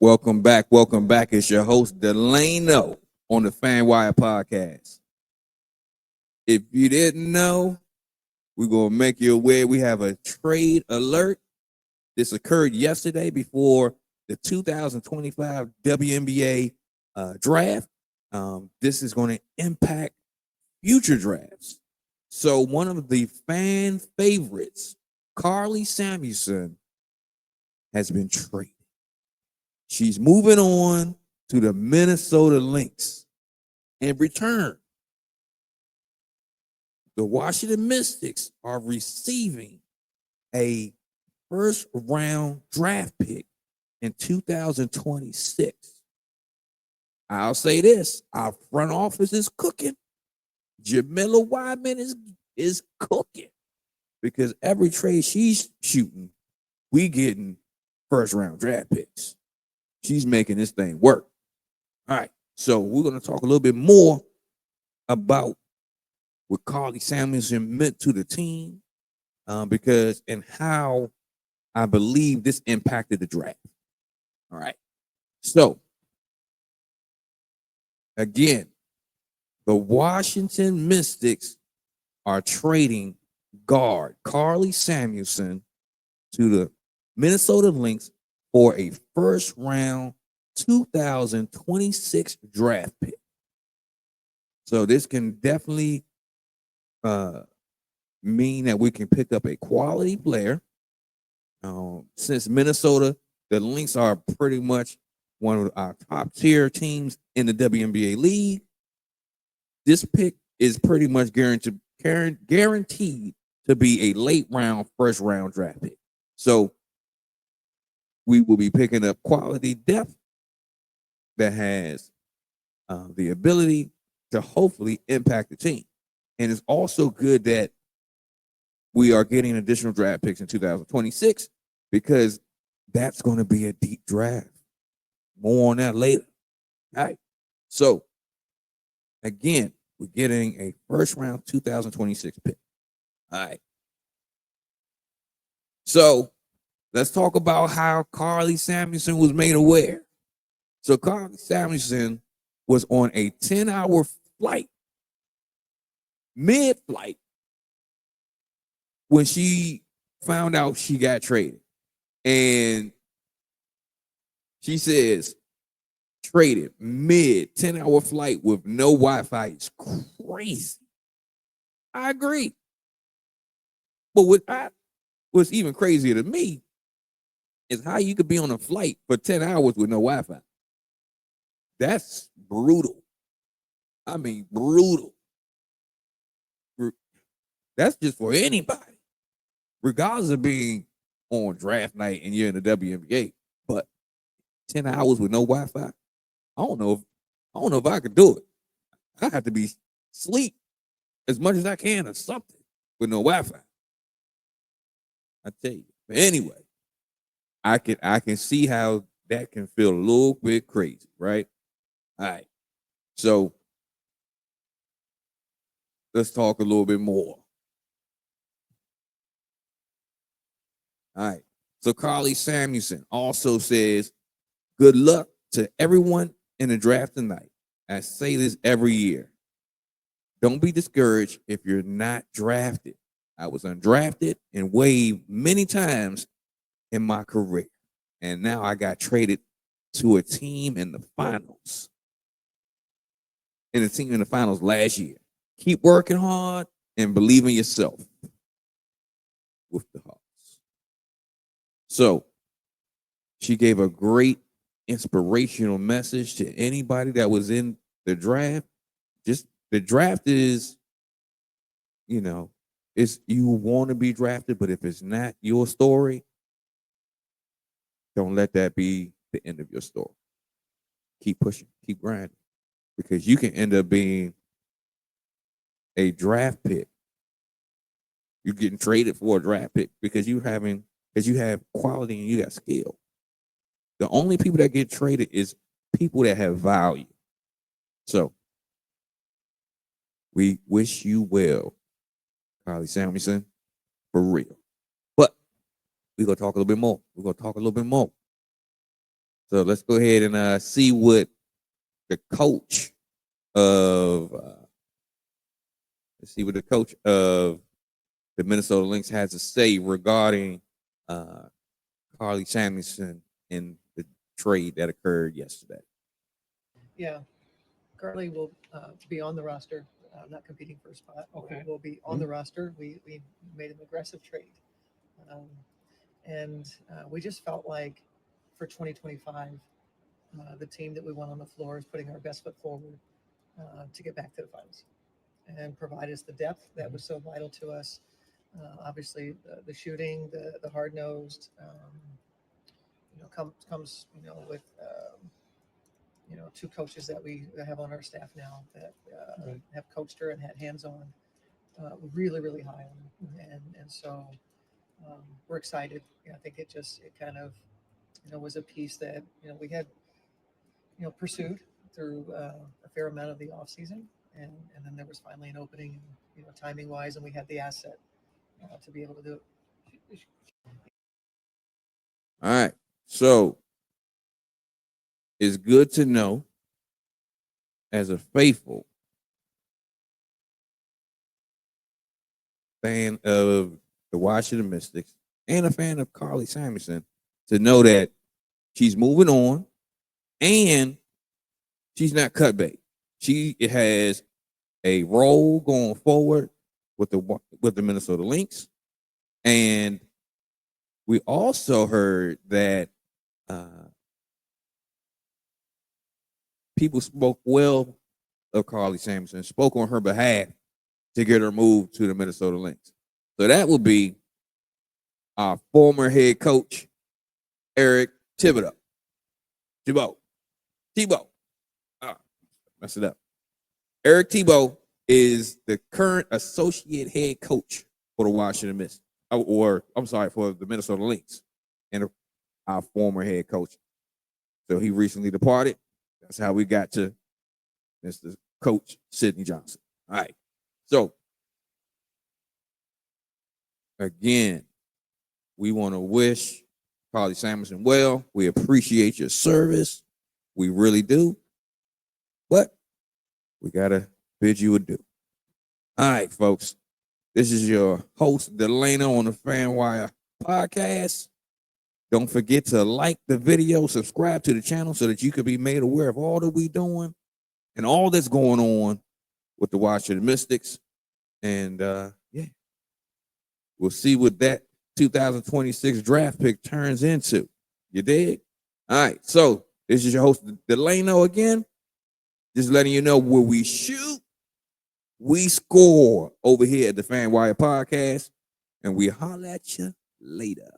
Welcome back. Welcome back. It's your host, Delano, on the FanWire podcast. If you didn't know, we're going to make you aware we have a trade alert. This occurred yesterday before the 2025 WNBA draft. This is going to impact future drafts. So, one of the fan favorites, Karlie Samuelson, has been traded. She's moving on to the Minnesota Lynx. In return, the Washington Mystics are receiving a first-round draft pick in 2026. I'll say this, our front office is cooking. Jamila Wyman is cooking because every trade she's shooting, we getting first-round draft picks. She's making this thing work. All right, so we're going to talk a little bit more about what Karlie Samuelson meant to the team because and how I believe this impacted the draft. All right, so again, the Washington Mystics are trading guard Karlie Samuelson to the Minnesota Lynx for a first-round 2026 draft pick. So this can definitely mean that we can pick up a quality player. Since Minnesota, the Lynx are pretty much one of our top-tier teams in the WNBA league. This pick is pretty much guaranteed to be a late-round, first-round draft pick. So we will be picking up quality depth that has the ability to hopefully impact the team. And it's also good that we are getting additional draft picks in 2026 because that's going to be a deep draft. More on that later. All right. So, again, we're getting a first-round 2026 pick. All right. So, let's talk about how Karlie Samuelson was made aware. So Karlie Samuelson was on a 10-hour flight, mid-flight, when she found out she got traded. And she says, traded mid 10-hour flight with no Wi-Fi is crazy. I agree. But what's even crazier to me is how you could be on a flight for 10 hours with no Wi-Fi. That's brutal. I mean, brutal. That's just for anybody, regardless of being on draft night and you're in the WNBA. But 10 hours with no Wi-Fi, I don't know if I could do it. I have to be sleep as much as I can or something with no Wi-Fi. I tell you. But anyway, I can see how that can feel a little bit crazy, right? All right. So let's talk a little bit more. All right. So Karlie Samuelson also says, good luck to everyone in the draft tonight. I say this every year. Don't be discouraged if you're not drafted. I was undrafted and waived many times in my career. And now I got traded to a team in the finals. In a team in the finals last year. Keep working hard and believe in yourself with the Hawks. So she gave a great inspirational message to anybody that was in the draft. Just the draft is, it's you want to be drafted, but if it's not your story, don't let that be the end of your story. Keep pushing, keep grinding, because you can end up being a draft pick. You're getting traded for a draft pick because you have quality and you got skill. The only people that get traded is people that have value. So we wish you well, Karlie Samuelson, for real. But we're gonna talk a little bit more. So let's go ahead and see what the coach of the Minnesota Lynx has to say regarding Karlie Samuelson in the trade that occurred yesterday. Yeah, Karlie will be on the roster, not competing for a spot. Okay. Will be on the roster. We made an aggressive trade. And we just felt like for 2025, the team that we want on the floor is putting our best foot forward to get back to the finals and provide us the depth that was so vital to us. Obviously, the shooting, the hard nosed, comes with two coaches that we have on our staff now that have coached her and had hands on really, really high on her. And so we're excited. I think it kind of was a piece that we had pursued through a fair amount of the off season, and then there was finally an opening, timing wise, and we had the asset to be able to do it. All right. So it's good to know, as a faithful fan of the Washington Mystics and a fan of Karlie Samuelson, to know that she's moving on and she's not cut bait. She has a role going forward with the Minnesota Lynx. And we also heard that people spoke well of Karlie Samuelson, spoke on her behalf to get her moved to the Minnesota Lynx. So that would be our former head coach, Eric Thibodeau. Thibault. Mess it up. Eric Thibault is the current associate head coach for the Washington Mystics, for the Minnesota Lynx, and our former head coach. So he recently departed. That's how we got to Mr. Coach Sidney Johnson. All right. So, again, we want to wish Karlie Samuelson well. We appreciate your service. We really do. But we got to bid you adieu. All right, folks. This is your host, Te-Hina, on the FanWire podcast. Don't forget to like the video, subscribe to the channel so that you can be made aware of all that we're doing and all that's going on with the Washington Mystics. And, we'll see what that 2026 draft pick turns into. You dig? All right. So this is your host, Te-Hina, again. Just letting you know, where we shoot, we score over here at the FanWire podcast. And we holler at you later.